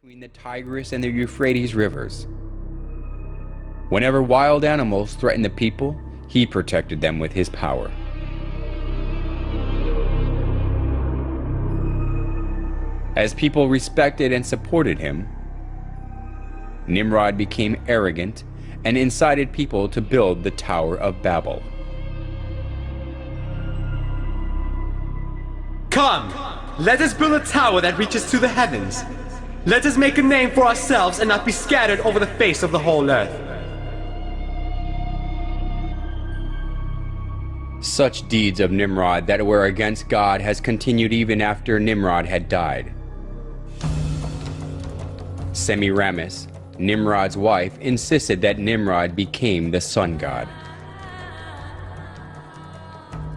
between the Tigris and the Euphrates rivers. Whenever wild animals threatened the people, he protected them with his power. As people respected and supported him, Nimrod became arrogant and incited people to build the Tower of Babel. Come, let us build a tower that reaches to the heavens. Let us make a name for ourselves and not be scattered over the face of the whole earth. Such deeds of Nimrod that were against God has continued even after Nimrod had died. Semiramis, Nimrod's wife, insisted that Nimrod became the sun god.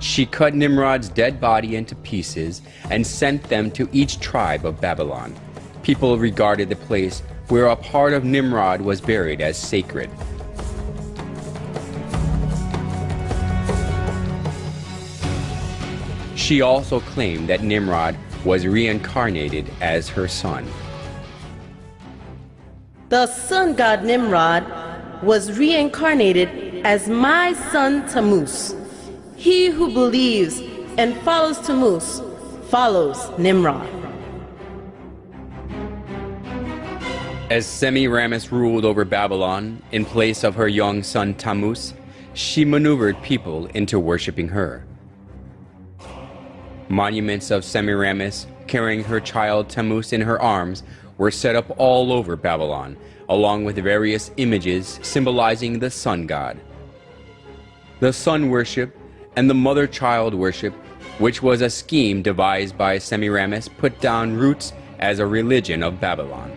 She cut Nimrod's dead body into pieces and sent them to each tribe of Babylon. People regarded the place where a part of Nimrod was buried as sacred. She also claimed that Nimrod was reincarnated as her son. The sun god Nimrod was reincarnated as my son Tammuz. He who believes and follows Tammuz follows Nimrod. As Semiramis ruled over Babylon in place of her young son Tammuz, she maneuvered people into worshiping her. Monuments of Semiramis carrying her child Tammuz in her arms were set up all over Babylon, along with various images symbolizing the sun god. The sun worship and the mother-child worship, which was a scheme devised by Semiramis, put down roots as a religion of Babylon.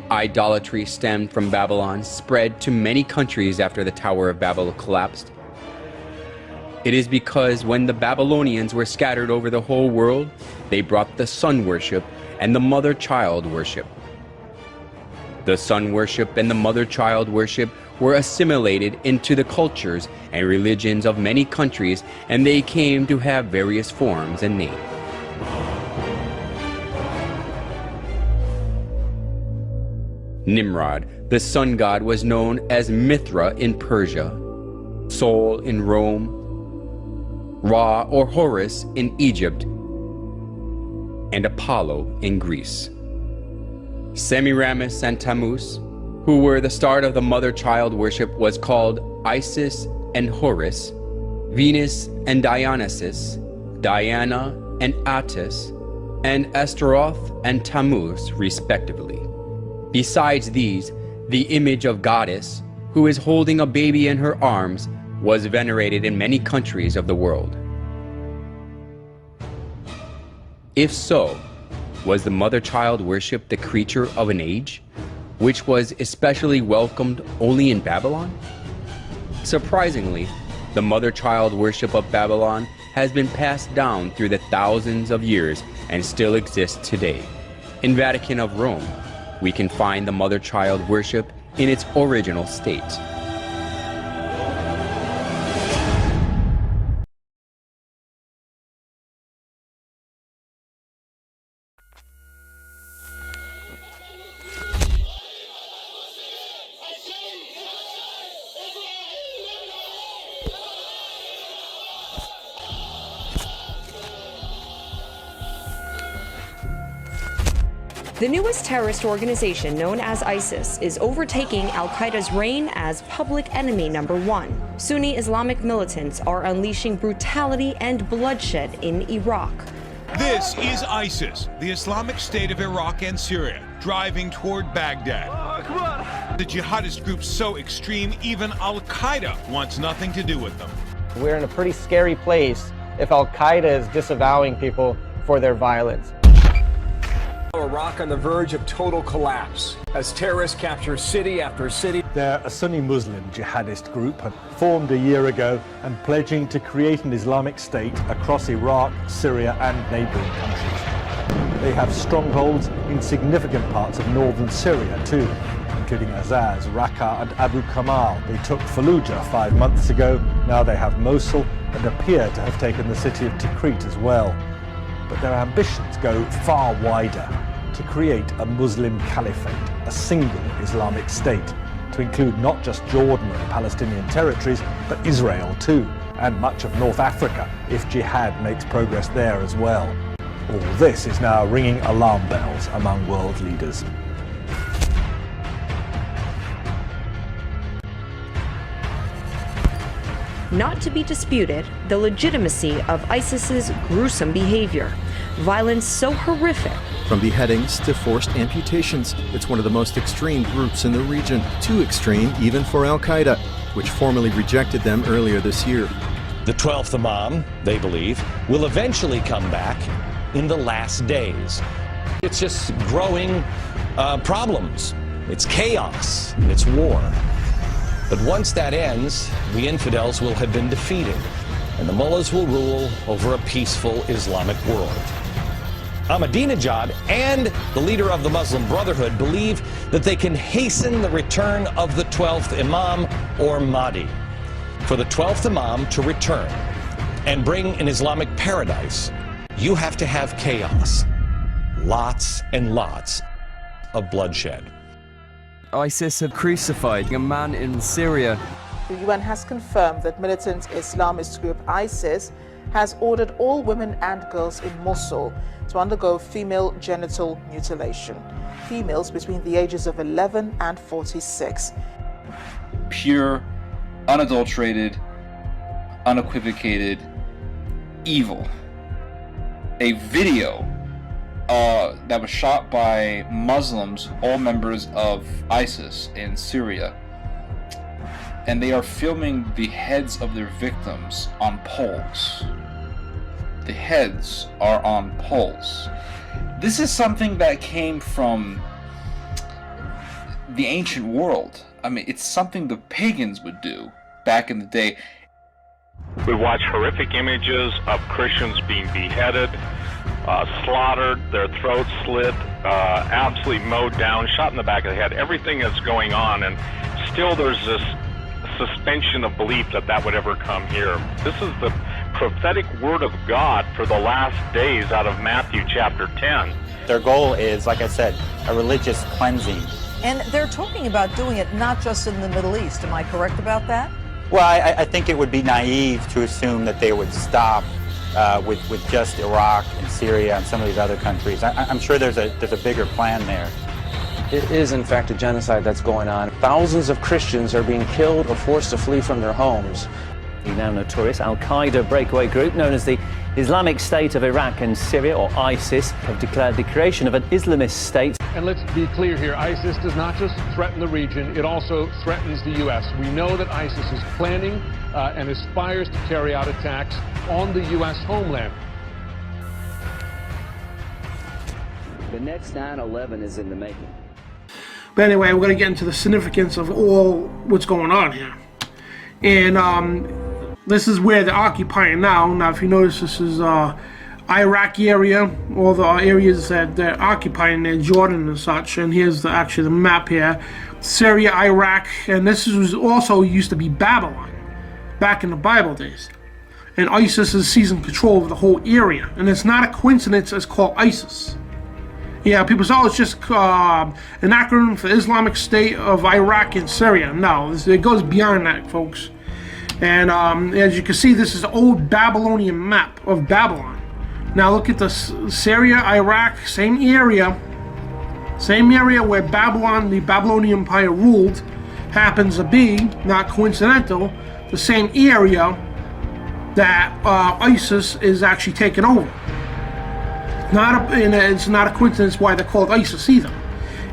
Idolatry stemmed from Babylon, spread to many countries after the Tower of Babel collapsed. It is because when the Babylonians were scattered over the whole world, they brought the sun worship and the mother-child worship. The sun worship and the mother-child worship were assimilated into the cultures and religions of many countries, and they came to have various forms and names. Nimrod, the sun god, was known as Mithra in Persia, Sol in Rome, Ra or Horus in Egypt, and Apollo in Greece. Semiramis and Tammuz, who were the start of the mother-child worship, was called Isis and Horus, Venus and Dionysus, Diana and Attis, and Astaroth and Tammuz, respectively. Besides these, the image of goddess, who is holding a baby in her arms, was venerated in many countries of the world. If so, was the mother-child worship the creature of an age, which was especially welcomed only in Babylon? Surprisingly, the mother-child worship of Babylon has been passed down through the thousands of years and still exists today. In Vatican of Rome, we can find the mother-child worship in its original state. The newest terrorist organization, known as ISIS, is overtaking al-Qaeda's reign as public enemy #1. Sunni Islamic militants are unleashing brutality and bloodshed in Iraq. This is ISIS, the Islamic State of Iraq and Syria, driving toward Baghdad. The jihadist group so extreme, even al-Qaeda wants nothing to do with them. We're in a pretty scary place if al-Qaeda is disavowing people for their violence. Iraq on the verge of total collapse as terrorists capture city after city. They're a Sunni Muslim jihadist group formed a year ago and pledging to create an Islamic State across Iraq, Syria and neighboring countries. They have strongholds in significant parts of northern Syria too, including Azaz, Raqqa and Abu Kamal. They took Fallujah 5 months ago. Now they have Mosul and appear to have taken the city of Tikrit as well. but their ambitions go far wider, to create a Muslim caliphate, a single Islamic state, to include not just Jordan and Palestinian territories, but Israel too, and much of North Africa, if jihad makes progress there as well. All this is now ringing alarm bells among world leaders. Not to be disputed, the legitimacy of ISIS's gruesome behavior. Violence so horrific. From beheadings to forced amputations, it's one of the most extreme groups in the region. Too extreme even for Al-Qaeda, which formally rejected them earlier this year. The 12th Imam, they believe, will eventually come back in the last days. It's just growing problems. It's chaos. It's war. But once that ends, the infidels will have been defeated, and the mullahs will rule over a peaceful Islamic world. Ahmadinejad and the leader of the Muslim Brotherhood believe that they can hasten the return of the 12th Imam, or Mahdi. For the 12th Imam to return and bring an Islamic paradise, you have to have chaos. Lots and lots of bloodshed. ISIS have crucified a man in Syria. The UN has confirmed that militant Islamist group ISIS has ordered all women and girls in Mosul to undergo female genital mutilation. Females between the ages of 11 and 46. Pure, unadulterated, unequivocated evil. A video that was shot by Muslims, all members of ISIS in Syria, and they are filming the heads of their victims on poles. The heads are on poles. This is something that came from the ancient world. I mean, it's something the pagans would do back in the day. We watch horrific images of Christians being beheaded, slaughtered, their throats slit, absolutely mowed down, shot in the back of the head. Everything is going on, and still there's this suspension of belief that that would ever come here. This is the prophetic word of God for the last days out of Matthew chapter 10. Their goal is, like I said, a religious cleansing. And they're talking about doing it not just in the Middle East. Am I correct about that? Well, I think it would be naive to assume that they would stop with just Iraq and Syria and some of these other countries. I'm sure there's a bigger plan there. It is, in fact, a genocide that's going on. Thousands of Christians are being killed or forced to flee from their homes. The now notorious Al-Qaeda breakaway group known as the Islamic State of Iraq and Syria, or ISIS, have declared the creation of an Islamist state. And let's be clear here, ISIS does not just threaten the region, it also threatens the U.S. We know that ISIS is planning and aspires to carry out attacks on the U.S. homeland. The next 9/11 is in the making. But anyway, we're going to get into the significance of all what's going on here. And this is where they're occupying now. Now, if you notice, this is Iraq area, all the areas that they're occupying there, Jordan and such. And here's actually the map here. Syria, Iraq, and this was also used to be Babylon back in the Bible days. And ISIS is seizing control of the whole area. And it's not a coincidence it's called ISIS. Yeah, people say, oh, it's just an acronym for Islamic State of Iraq and Syria. No, it goes beyond that, folks. And as you can see, this is an old Babylonian map of Babylon. Now look at the Syria, Iraq, same area where Babylon, the Babylonian Empire ruled, happens to be, not coincidental, the same area that ISIS is actually taking over. It's not a coincidence why they're called ISIS either.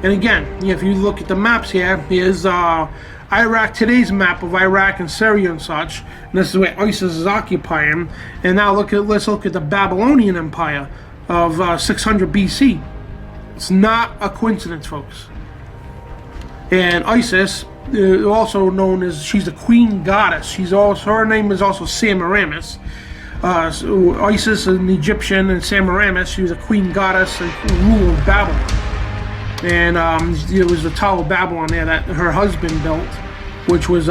And again, if you look at the maps here, here's Iraq, today's map of Iraq and Syria and such, and this is where ISIS is occupying. And now let's look at the Babylonian Empire of 600 BC. It's not a coincidence, folks. And ISIS, also known as, she's the queen goddess. Her name is also Semiramis. So Isis, an Egyptian, and Semiramis, she was a queen goddess and ruler of Babylon. And there was the Tower of Babylon there that her husband built, which was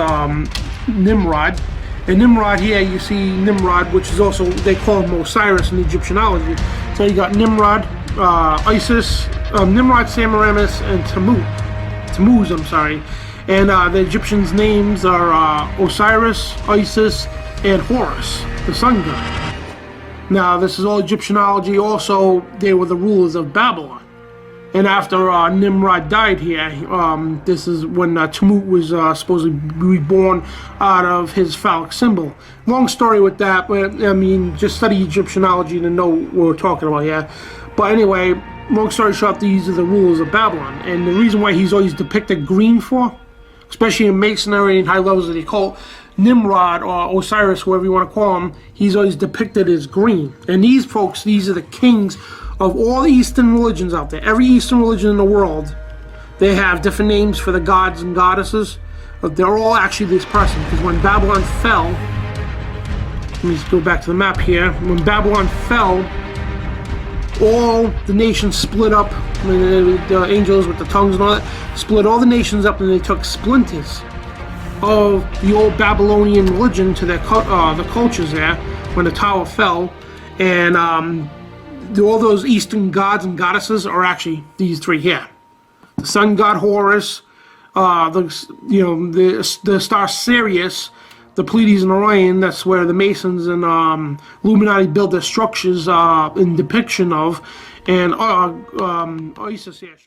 Nimrod. And Nimrod here, you see Nimrod, which is also, they call him Osiris in Egyptianology. So you got Nimrod, Isis, Nimrod, Semiramis, and Tammuz, I'm sorry. And the Egyptians' names are Osiris, Isis, and Horus, the sun god. Now, this is all Egyptianology. Also, they were the rulers of Babylon. And after Nimrod died here, this is when Tammuz was supposedly reborn out of his phallic symbol. Long story with that, but I mean, just study Egyptianology to know what we're talking about here. But anyway, long story short, these are the rulers of Babylon. And the reason why he's always depicted green for, especially in Masonry and high levels of the occult, Nimrod or Osiris, whatever you want to call him, he's always depicted as green. And these folks, these are the kings of all the Eastern religions out there. Every Eastern religion in the world, they have different names for the gods and goddesses. But they're all actually this person, because when Babylon fell, let me just go back to the map here. When Babylon fell, all the nations split up. The angels with the tongues and all that split all the nations up, and they took splinters of the old Babylonian religion to their the cultures there when the tower fell. And all those Eastern gods and goddesses are actually these three here: the sun god Horus, the star Sirius, the Pleiades and Orion. That's where the Masons and Illuminati build their structures in depiction of. And Isis here.